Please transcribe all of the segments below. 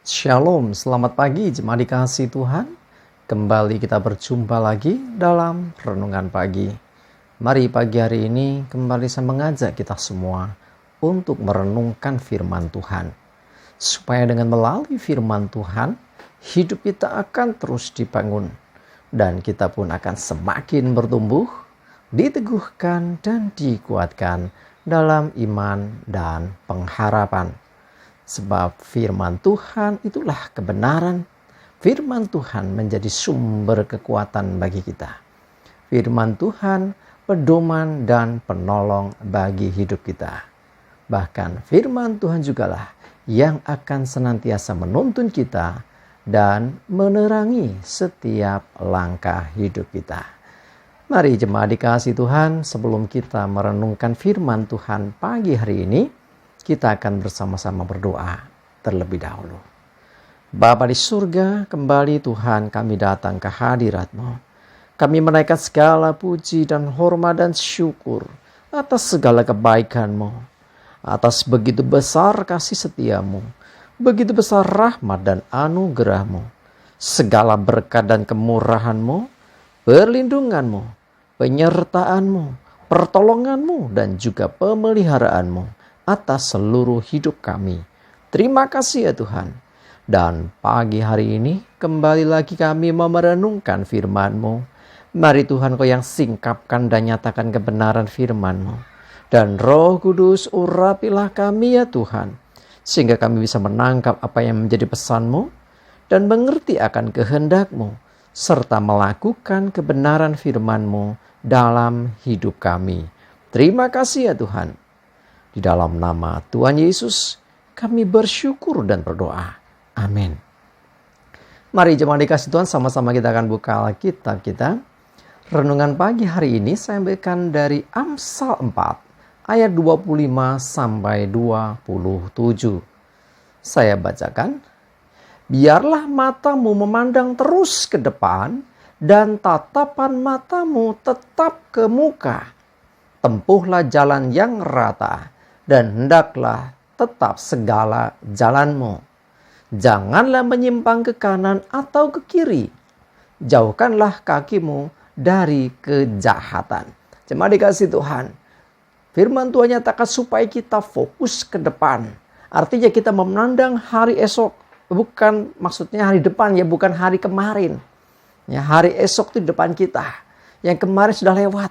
Shalom, selamat pagi jemaat dikasihi Tuhan. Kembali kita berjumpa lagi dalam Renungan Pagi. Mari pagi hari ini kembali saya mengajak kita semua untuk merenungkan firman Tuhan. Supaya dengan melalui firman Tuhan, hidup kita akan terus dibangun. Dan kita pun akan semakin bertumbuh, diteguhkan dan dikuatkan dalam iman dan pengharapan. Sebab firman Tuhan itulah kebenaran. Firman Tuhan menjadi sumber kekuatan bagi kita. Firman Tuhan pedoman dan penolong bagi hidup kita. Bahkan firman Tuhan jugalah yang akan senantiasa menuntun kita dan menerangi setiap langkah hidup kita. Mari jemaat dikasihi Tuhan, sebelum kita merenungkan firman Tuhan pagi hari ini, kita akan bersama-sama berdoa terlebih dahulu. Bapa di surga, kembali Tuhan kami datang ke hadirat-Mu. Kami menaikkan segala puji dan hormat dan syukur atas segala kebaikan-Mu, atas begitu besar kasih setia-Mu, begitu besar rahmat dan anugerah-Mu, segala berkat dan kemurahan-Mu, perlindungan-Mu, penyertaan-Mu, pertolongan-Mu, dan juga pemeliharaan-Mu atas seluruh hidup kami. Terima kasih ya Tuhan. Dan pagi hari ini kembali lagi kami merenungkan firman-Mu. Mari Tuhan Kau yang singkapkan dan nyatakan kebenaran firman-Mu. Dan Roh Kudus urapilah kami ya Tuhan. Sehingga kami bisa menangkap apa yang menjadi pesan-Mu dan mengerti akan kehendak-Mu. Serta melakukan kebenaran firman-Mu dalam hidup kami. Terima kasih ya Tuhan. Di dalam nama Tuhan Yesus, kami bersyukur dan berdoa. Amin. Mari jemaat dikasihi Tuhan, sama-sama kita akan buka Alkitab kita. Renungan pagi hari ini saya ambilkan dari Amsal 4, ayat 25 sampai 27. Saya bacakan. Biarlah matamu memandang terus ke depan, dan tatapan matamu tetap ke muka. Tempuhlah jalan yang rata, dan hendaklah tetap segala jalanmu. Janganlah menyimpang ke kanan atau ke kiri. Jauhkanlah kakimu dari kejahatan. Jemaat dikasihi Tuhan, firman Tuhan nyatakan supaya kita fokus ke depan. Artinya kita memandang hari esok. Bukan maksudnya hari depan ya, bukan hari kemarin. Ya, hari esok itu di depan kita. Yang kemarin sudah lewat.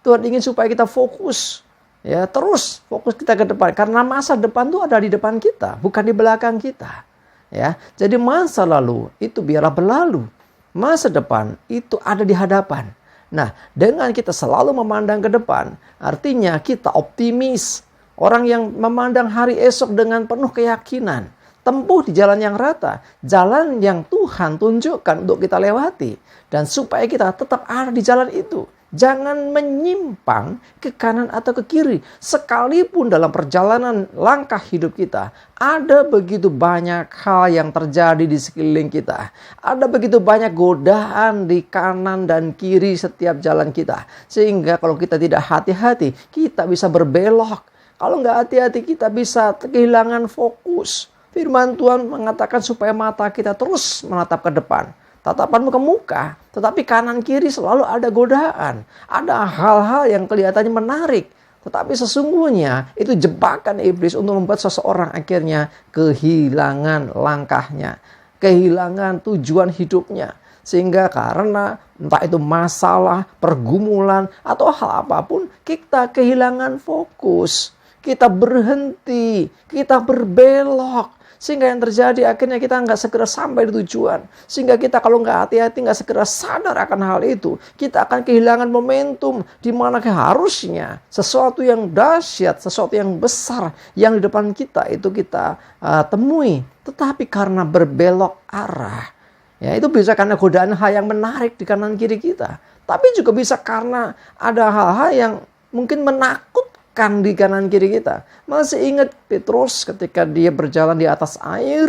Tuhan ingin supaya kita fokus. Ya, terus fokus kita ke depan. Karena masa depan itu ada di depan kita, bukan di belakang kita. Ya, jadi masa lalu itu biarlah berlalu. Masa depan itu ada di hadapan. Nah, dengan kita selalu memandang ke depan, artinya kita optimis. Orang yang memandang hari esok dengan penuh keyakinan. Tempuh di jalan yang rata, jalan yang Tuhan tunjukkan untuk kita lewati. Dan supaya kita tetap ada di jalan itu. Jangan menyimpang ke kanan atau ke kiri. Sekalipun dalam perjalanan langkah hidup kita, ada begitu banyak hal yang terjadi di sekeliling kita. Ada begitu banyak godaan di kanan dan kiri setiap jalan kita. Sehingga kalau kita tidak hati-hati, kita bisa berbelok. Kalau nggak hati-hati, kita bisa kehilangan fokus. Firman Tuhan mengatakan supaya mata kita terus menatap ke depan. Tatapanmu ke muka, tetapi kanan kiri selalu ada godaan. Ada hal-hal yang kelihatannya menarik, tetapi sesungguhnya itu jebakan iblis untuk membuat seseorang akhirnya kehilangan langkahnya, kehilangan tujuan hidupnya. Sehingga karena entah itu masalah, pergumulan, atau hal apapun, kita kehilangan fokus. Kita berhenti, kita berbelok. Sehingga yang terjadi akhirnya kita nggak segera sampai di tujuan. Sehingga kita kalau nggak hati-hati, nggak segera sadar akan hal itu, kita akan kehilangan momentum di mana harusnya sesuatu yang dahsyat, sesuatu yang besar yang di depan kita itu kita temui. Tetapi karena berbelok arah, ya itu bisa karena godaan hal yang menarik di kanan kiri kita. Tapi juga bisa karena ada hal-hal yang mungkin menakutkan di kanan kiri kita. Masih ingat Petrus ketika dia berjalan di atas air,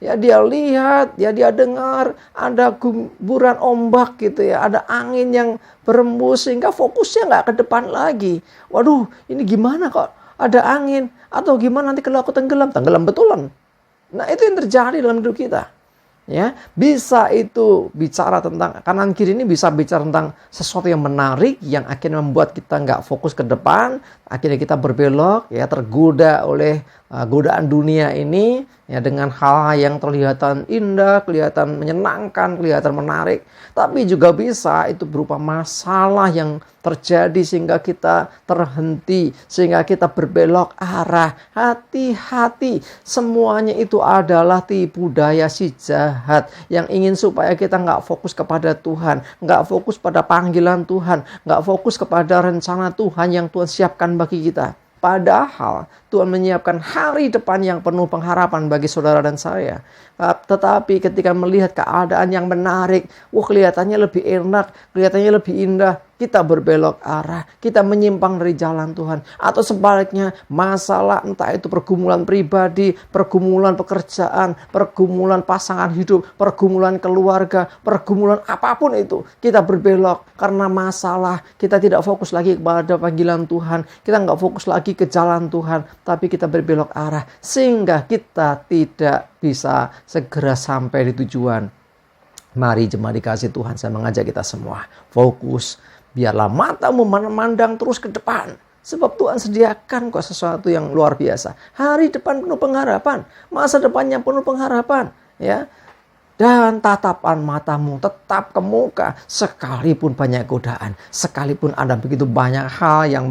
ya dia lihat, ya dia dengar ada guburan ombak gitu ya, ada angin yang berembus sehingga fokusnya nggak ke depan lagi. Waduh, ini gimana kok ada angin? Atau gimana nanti kalau aku tenggelam betulan. Nah, itu yang terjadi dalam hidup kita. Ya, bisa itu bicara tentang kanan kiri, ini bisa bicara tentang sesuatu yang menarik yang akhirnya membuat kita nggak fokus ke depan, akhirnya kita berbelok, ya, tergoda oleh godaan dunia ini, ya, dengan hal-hal yang kelihatan indah, kelihatan menyenangkan, kelihatan menarik. Tapi juga bisa itu berupa masalah yang terjadi sehingga kita terhenti, sehingga kita berbelok arah. Hati-hati, semuanya itu adalah tipu daya si jahat yang ingin supaya kita nggak fokus kepada Tuhan, nggak fokus pada panggilan Tuhan, nggak fokus kepada rencana Tuhan yang Tuhan siapkan bagi kita. Padahal Tuhan menyiapkan hari depan yang penuh pengharapan bagi saudara dan saya. Tetapi ketika melihat keadaan yang menarik, kelihatannya lebih enak, kelihatannya lebih indah, kita berbelok arah, kita menyimpang dari jalan Tuhan. Atau sebaliknya, masalah entah itu pergumulan pribadi, pergumulan pekerjaan, pergumulan pasangan hidup, pergumulan keluarga, pergumulan apapun itu, kita berbelok karena masalah. Kita tidak fokus lagi kepada panggilan Tuhan, kita nggak fokus lagi ke jalan Tuhan, tapi kita berbelok arah sehingga kita tidak bisa segera sampai di tujuan. Mari jemaat dikasih Tuhan, saya mengajak kita semua fokus. Biarlah matamu memandang terus ke depan. Sebab Tuhan sediakan kok sesuatu yang luar biasa. Hari depan penuh pengharapan. Masa depannya penuh pengharapan. Ya. Dan tatapan matamu tetap ke muka. Sekalipun banyak godaan. Sekalipun ada begitu banyak hal yang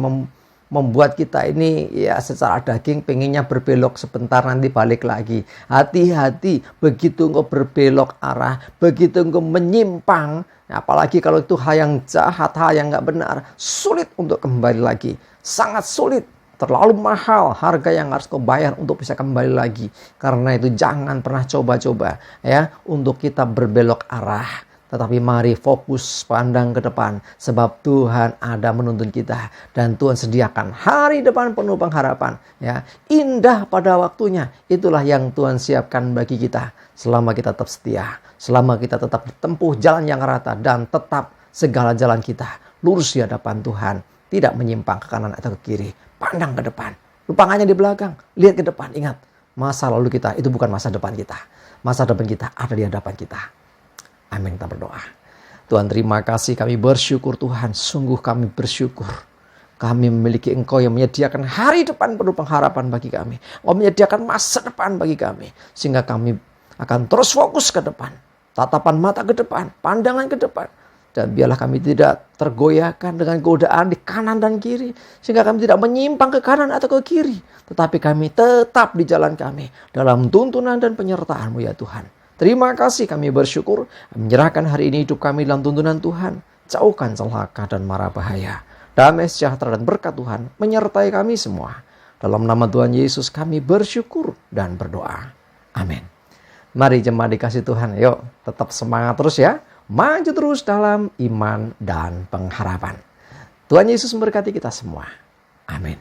membuat kita ini ya secara daging pengennya berbelok sebentar nanti balik lagi. Hati-hati, begitu engkau berbelok arah, begitu engkau menyimpang, apalagi kalau itu hal yang jahat, hal yang nggak benar, sulit untuk kembali lagi. Sangat sulit, terlalu mahal harga yang harus kau bayar untuk bisa kembali lagi. Karena itu jangan pernah coba-coba ya untuk kita berbelok arah. Tetapi mari fokus pandang ke depan. Sebab Tuhan ada menuntun kita. Dan Tuhan sediakan hari depan penuh pengharapan. Ya, indah pada waktunya. Itulah yang Tuhan siapkan bagi kita. Selama kita tetap setia. Selama kita tetap tempuh jalan yang rata. Dan tetap segala jalan kita lurus di hadapan Tuhan. Tidak menyimpang ke kanan atau ke kiri. Pandang ke depan. Lupakannya di belakang. Lihat ke depan. Ingat, masa lalu kita itu bukan masa depan kita. Masa depan kita ada di hadapan kita. Amin, kita berdoa. Tuhan, terima kasih, kami bersyukur Tuhan. Sungguh kami bersyukur. Kami memiliki Engkau yang menyediakan hari depan penuh pengharapan bagi kami. Engkau menyediakan masa depan bagi kami. Sehingga kami akan terus fokus ke depan. Tatapan mata ke depan. Pandangan ke depan. Dan biarlah kami tidak tergoyahkan dengan godaan di kanan dan kiri. Sehingga kami tidak menyimpang ke kanan atau ke kiri. Tetapi kami tetap di jalan kami. Dalam tuntunan dan penyertaan-Mu ya Tuhan. Terima kasih, kami bersyukur menyerahkan hari ini hidup kami dalam tuntunan Tuhan. Jauhkan celaka dan mara bahaya. Damai sejahtera dan berkat Tuhan menyertai kami semua. Dalam nama Tuhan Yesus kami bersyukur dan berdoa. Amin. Mari jemaat dikasih Tuhan, yuk tetap semangat terus ya. Maju terus dalam iman dan pengharapan. Tuhan Yesus memberkati kita semua. Amin.